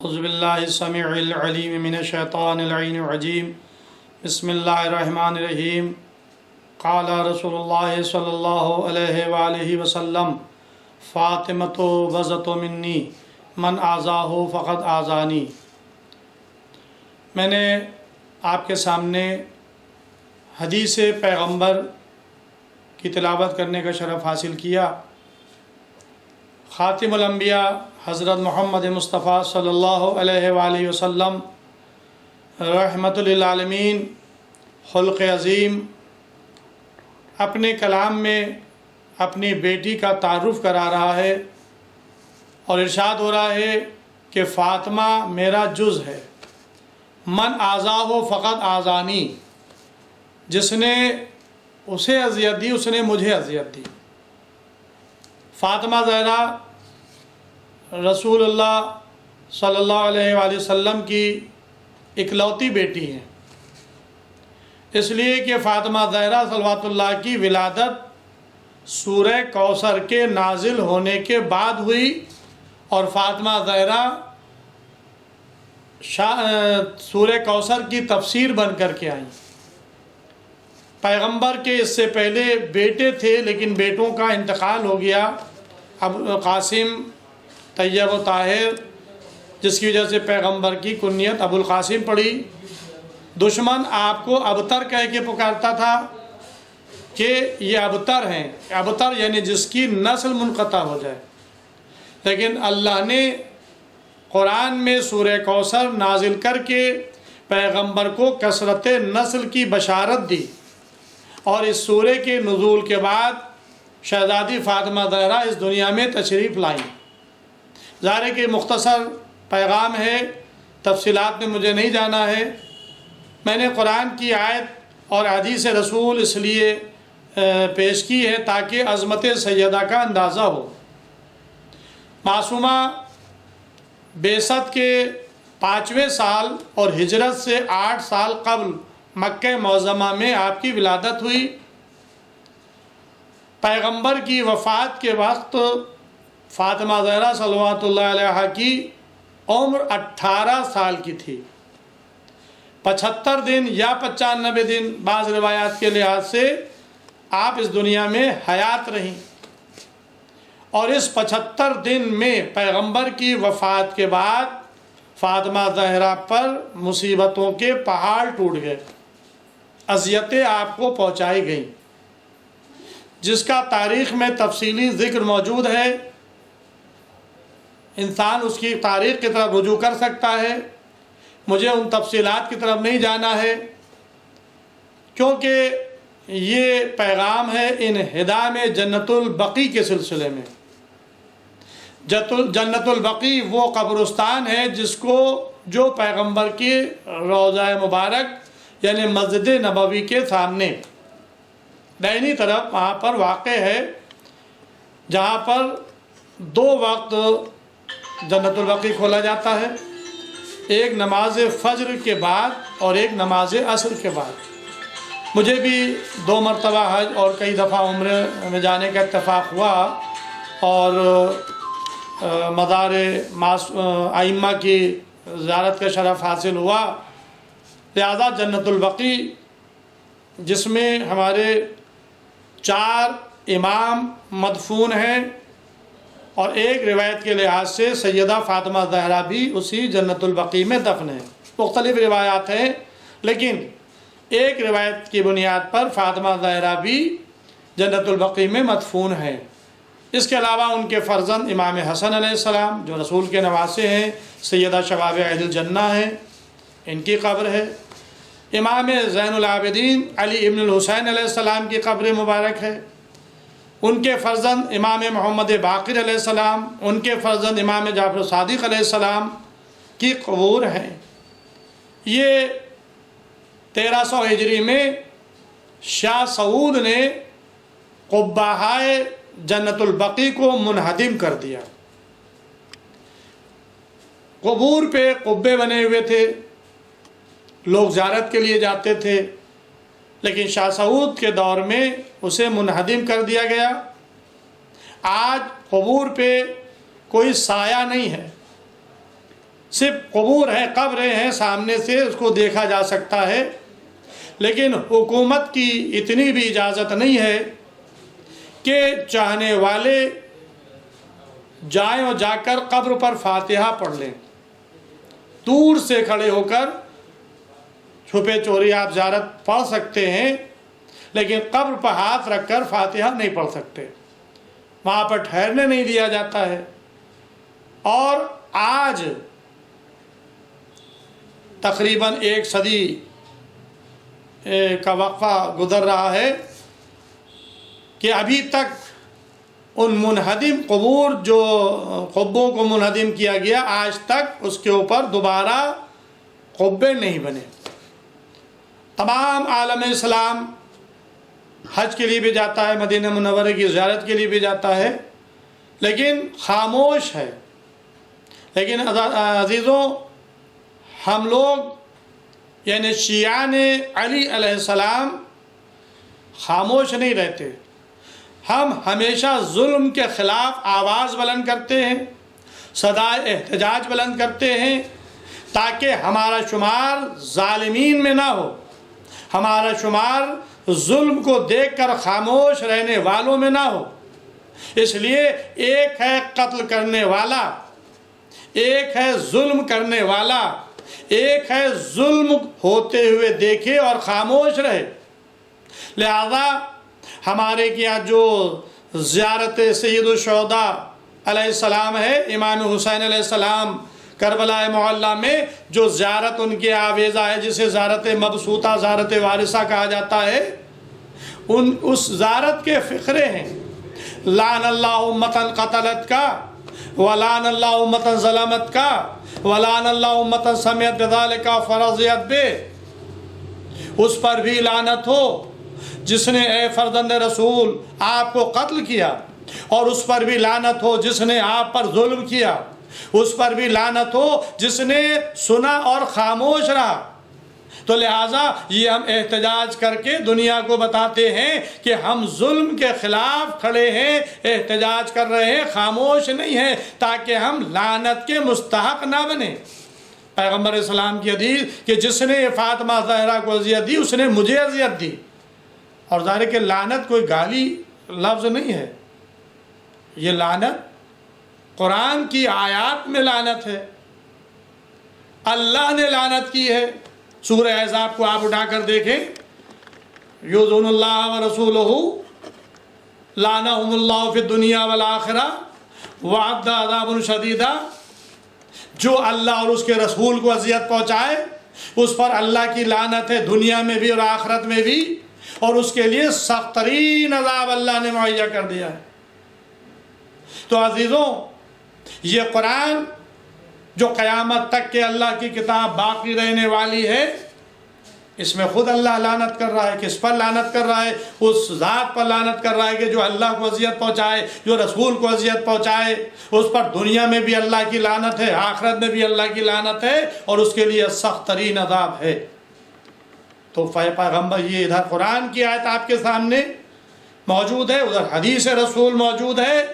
اعوذ باللہ السمیع العلیم من الشیطان اللعین الرجیم بسم اللہ الرحمن الرحیم قال رسول اللہ صلی اللہ علیہ وآلہ وسلم فاطمۃ بضعۃ منی من آذاہ فقد آذانی۔ میں نے آپ کے سامنے حدیث پیغمبر کی تلاوت کرنے کا شرف حاصل کیا۔ خاتم الانبیاء حضرت محمد مصطفیٰ صلی اللہ علیہ وآلہ وسلم رحمت للعالمین، خلق عظیم، اپنے کلام میں اپنی بیٹی کا تعارف کرا رہا ہے اور ارشاد ہو رہا ہے کہ فاطمہ میرا جز ہے، من آذاہ فقط آذانی، جس نے اسے اذیت دی اس نے مجھے اذیت دی۔ فاطمہ زہرا رسول اللہ صلی اللہ علیہ وآلہ وسلم کی اکلوتی بیٹی ہیں، اس لیے کہ فاطمہ زہرا صلوات اللہ کی ولادت سورہ کوثر کے نازل ہونے کے بعد ہوئی، اور فاطمہ زہرا سورہ کوثر کی تفسیر بن کر کے آئیں۔ پیغمبر کے اس سے پہلے بیٹے تھے لیکن بیٹوں کا انتقال ہو گیا، اب قاسم، طیب و طاہر، جس کی وجہ سے پیغمبر کی کنیت ابو القاسم پڑی۔ دشمن آپ کو ابتر کہہ کے پکارتا تھا کہ یہ ابتر ہیں، ابتر یعنی جس کی نسل منقطع ہو جائے، لیکن اللہ نے قرآن میں سورہ کوثر نازل کر کے پیغمبر کو کثرت نسل کی بشارت دی، اور اس سورہ کے نزول کے بعد شہزادی فاطمہ زہرا اس دنیا میں تشریف لائیں۔ ظاہر ہے کہ مختصر پیغام ہے، تفصیلات میں مجھے نہیں جانا ہے۔ میں نے قرآن کی آیت اور حدیث رسول اس لیے پیش کی ہے تاکہ عظمت سیدہ کا اندازہ ہو۔ معصومہ بعثت کے 5ویں سال اور ہجرت سے 8 سال قبل مکہ معظمہ میں آپ کی ولادت ہوئی۔ پیغمبر کی وفات کے وقت فاطمہ زہرا صلوات اللہ علیہ کی عمر 18 سال کی تھی۔ 75 دن یا 95 دن بعض روایات کے لحاظ سے آپ اس دنیا میں حیات رہیں، اور اس 75 دن میں پیغمبر کی وفات کے بعد فاطمہ زہرا پر مصیبتوں کے پہاڑ ٹوٹ گئے، اذیتیں آپ کو پہنچائی گئیں، جس کا تاریخ میں تفصیلی ذکر موجود ہے۔ انسان اس کی تاریخ کی طرف رجوع کر سکتا ہے، مجھے ان تفصیلات کی طرف نہیں جانا ہے، کیونکہ یہ پیغام ہے انہدام جنت البقیع کے سلسلے میں۔ جنت البقیع وہ قبرستان ہے جس کو جو پیغمبر کی روضہ مبارک یعنی مسجد نبوی کے سامنے دائنی طرف وہاں پر واقع ہے، جہاں پر 2 وقت جنت البقیع کھولا جاتا ہے، ایک نماز فجر کے بعد اور ایک نماز عصر کے بعد۔ مجھے بھی 2 مرتبہ حج اور کئی دفعہ عمرے میں جانے کا اتفاق ہوا، اور مزار ائمہ کی زیارت کا شرف حاصل ہوا، لہذا جنت البقیع جس میں ہمارے 4 امام مدفون ہیں، اور ایک روایت کے لحاظ سے سیدہ فاطمہ زہرا بھی اسی جنت البقیع میں دفن ہیں۔ مختلف روایات ہیں، لیکن ایک روایت کی بنیاد پر فاطمہ زہرا بھی جنت البقیع میں مدفون ہیں۔ اس کے علاوہ ان کے فرزند امام حسن علیہ السلام جو رسول کے نواسے ہیں، سیدہ شباب اہل الجنہ ہیں، ان کی قبر ہے۔ امام زین العابدین علی ابن الحسین علیہ السلام کی قبر مبارک ہے۔ ان کے فرزند امام محمد باقر علیہ السلام، ان کے فرزند امام جعفر صادق علیہ السلام کی قبور ہیں۔ یہ 1300 ہجری میں شاہ سعود نے قبہائے جنت البقیع کو منہدم کر دیا۔ قبور پہ قبے بنے ہوئے تھے، لوگ زیارت کے لیے جاتے تھے، لیکن شاہ سعود کے دور میں اسے منہدم کر دیا گیا۔ آج قبور پہ کوئی سایہ نہیں ہے، صرف قبور ہیں، قبریں ہیں، سامنے سے اس کو دیکھا جا سکتا ہے، لیکن حکومت کی اتنی بھی اجازت نہیں ہے کہ چاہنے والے جائیں اور جا کر قبر پر فاتحہ پڑھ لیں۔ دور سے کھڑے ہو کر چھپے چوری آپ زیارت پڑھ سکتے ہیں، لیکن قبر پر ہاتھ رکھ کر فاتحہ نہیں پڑھ سکتے، وہاں پر ٹھہرنے نہیں دیا جاتا ہے۔ اور آج تقریباً 1 صدی کا وقفہ گزر رہا ہے کہ ابھی تک ان منہدم قبور جو قبوں کو منہدم کیا گیا، آج تک اس کے اوپر دوبارہ قبے نہیں بنے۔ تمام عالم اسلام حج کے لیے بھی جاتا ہے، مدینہ منورہ کی زیارت کے لیے بھی جاتا ہے، لیکن خاموش ہے۔ لیکن عزیزوں، ہم لوگ یعنی شیعان علی علیہ السلام خاموش نہیں رہتے، ہم ہمیشہ ظلم کے خلاف آواز بلند کرتے ہیں، صدائے احتجاج بلند کرتے ہیں، تاکہ ہمارا شمار ظالمین میں نہ ہو، ہمارا شمار ظلم کو دیکھ کر خاموش رہنے والوں میں نہ ہو۔ اس لیے ایک ہے قتل کرنے والا، ایک ہے ظلم کرنے والا، ایک ہے ظلم ہوتے ہوئے دیکھے اور خاموش رہے۔ لہذا ہمارے کیا جو زیارت سید الشہداء علیہ السلام ہے، امام حسین علیہ السلام کربلا معلیٰ میں جو زیارت ان کے آویزہ ہے، جسے زیارت مبسوطہ، زیارت وارثہ کہا جاتا ہے، اس زیارت کے فقرے ہیں: لعن اللہ امتاً قتلت کا، ولعن اللہ امتاً ظلمت کا، ولعن اللہ امتاً سمعت بذالک فرضیت بے۔ اس پر بھی لعنت ہو جس نے اے فرزند رسول آپ کو قتل کیا، اور اس پر بھی لعنت ہو جس نے آپ پر ظلم کیا، اس پر بھی لعنت ہو جس نے سنا اور خاموش رہا۔ تو لہٰذا یہ ہم احتجاج کر کے دنیا کو بتاتے ہیں کہ ہم ظلم کے خلاف کھڑے ہیں، احتجاج کر رہے ہیں، خاموش نہیں ہیں، تاکہ ہم لعنت کے مستحق نہ بنیں۔ پیغمبر اسلام کی حدیث کہ جس نے فاطمہ زہرا کو اذیت دی، اس نے مجھے اذیت دی۔ اور ظاہر ہے کہ لعنت کوئی گالی لفظ نہیں ہے، یہ لعنت قرآن کی آیات میں لعنت ہے، اللہ نے لعنت کی ہے۔ سورہ احزاب کو آپ اٹھا کر دیکھیں، یؤذون اللہ ورسولہ لعنہم اللہ فی الدنیا والآخرہ وأعد عذابا شدیدا۔ جو اللہ اور اس کے رسول کو اذیت پہنچائے اس پر اللہ کی لعنت ہے، دنیا میں بھی اور آخرت میں بھی، اور اس کے لیے سخت ترین عذاب اللہ نے مہیا کر دیا ہے۔ تو عزیزوں، یہ قرآن جو قیامت تک کے اللہ کی کتاب باقی رہنے والی ہے، اس میں خود اللہ لعنت کر رہا ہے۔ کس پر لعنت کر رہا ہے؟ اس ذات پر لعنت کر رہا ہے کہ جو اللہ کو اذیت پہنچائے، جو رسول کو اذیت پہنچائے، اس پر دنیا میں بھی اللہ کی لعنت ہے، آخرت میں بھی اللہ کی لعنت ہے، اور اس کے لیے سخت ترین عذاب ہے۔ تو پیغمبر، یہ ادھر قرآن کی آیت آپ کے سامنے موجود ہے، ادھر حدیث رسول موجود ہے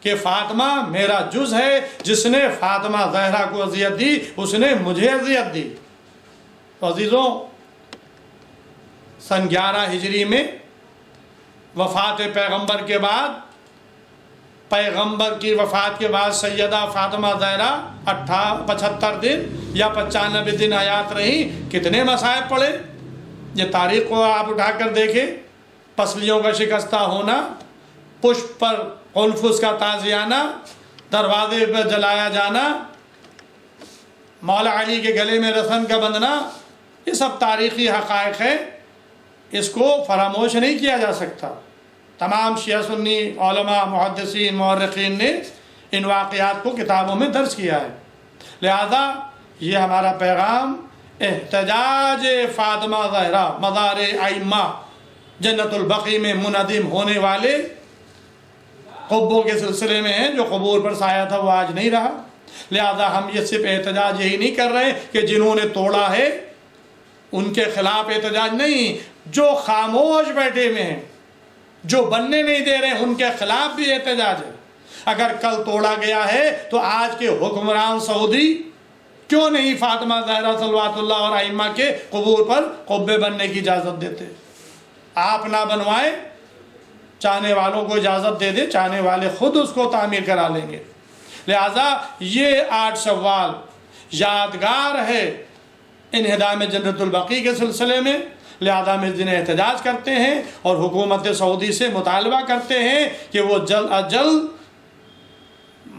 کہ فاطمہ میرا جز ہے، جس نے فاطمہ زہرا کو اذیت دی اس نے مجھے اذیت دی۔ تو عزیزوں، سن 11 ہجری میں وفات پیغمبر کے بعد، پیغمبر کی وفات کے بعد سیدہ فاطمہ زہرا 75 دن یا 95 دن حیات رہی۔ کتنے مصائب پڑے، یہ تاریخ کو آپ اٹھا کر دیکھیں۔ پسلیوں کا شکستہ ہونا، پشپ پر قلفس کا تازیانہ، دروازے پر جلایا جانا، مولا علی کے گلے میں رسن کا بندھنا، یہ سب تاریخی حقائق ہیں، اس کو فراموش نہیں کیا جا سکتا۔ تمام شیعہ سنی علماء، محدثین، مورخین نے ان واقعات کو کتابوں میں درج کیا ہے۔ لہذا یہ ہمارا پیغام احتجاج فاطمہ زہرا مزار ائمہ جنت البقیع میں منہدم ہونے والے قبوں کے سلسلے میں ہیں۔ جو قبور پر سایہ تھا وہ آج نہیں رہا۔ لہذا ہم یہ صرف احتجاج یہی نہیں کر رہے کہ جنہوں نے توڑا ہے ان کے خلاف احتجاج نہیں، جو خاموش بیٹھے ہوئے ہیں، جو بننے نہیں دے رہے ہیں، ان کے خلاف بھی احتجاج ہے۔ اگر کل توڑا گیا ہے تو آج کے حکمران سعودی کیوں نہیں فاطمہ زہرا صلوات اللہ اور ائمہ کے قبور پر قبے بننے کی اجازت دیتے؟ آپ نہ بنوائیں، چاہنے والوں کو اجازت دے دیں، چاہنے والے خود اس کو تعمیر کرا لیں گے۔ لہٰذا یہ 8 شوال یادگار ہے انہدام جنت البقیع کے سلسلے میں، لہذا ہم اس دن احتجاج کرتے ہیں اور حکومت سعودی سے مطالبہ کرتے ہیں کہ وہ جلد از جلد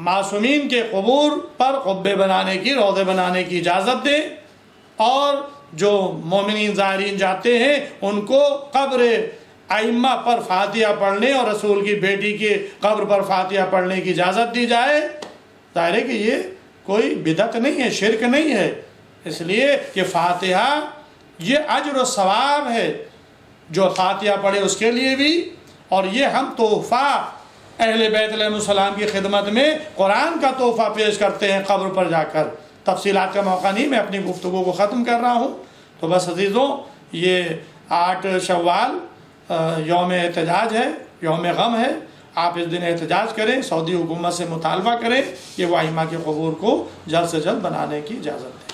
معصومین کے قبور پر قبے بنانے کی، روضے بنانے کی اجازت دیں، اور جو مومنین زائرین جاتے ہیں ان کو قبر ائمہ پر فاتحہ پڑھنے اور رسول کی بیٹی کی قبر پر فاتحہ پڑھنے کی اجازت دی جائے۔ ظاہر ہے کہ یہ کوئی بدعت نہیں ہے، شرک نہیں ہے، اس لیے کہ فاتحہ یہ اجر و ثواب ہے، جو فاتحہ پڑھے اس کے لیے بھی، اور یہ ہم تحفہ اہل بیت علیہ السلام کی خدمت میں قرآن کا تحفہ پیش کرتے ہیں قبر پر جا کر۔ تفصیلات کا موقع نہیں، میں اپنی گفتگو کو ختم کر رہا ہوں۔ تو بس عزیزوں، یہ 8 شوال یوم احتجاج ہے، یوم غم ہے، آپ اس دن احتجاج کریں، سعودی حکومت سے مطالبہ کریں کہ وہ ائمہ کے قبور کو جلد سے جلد بنانے کی اجازت دیں۔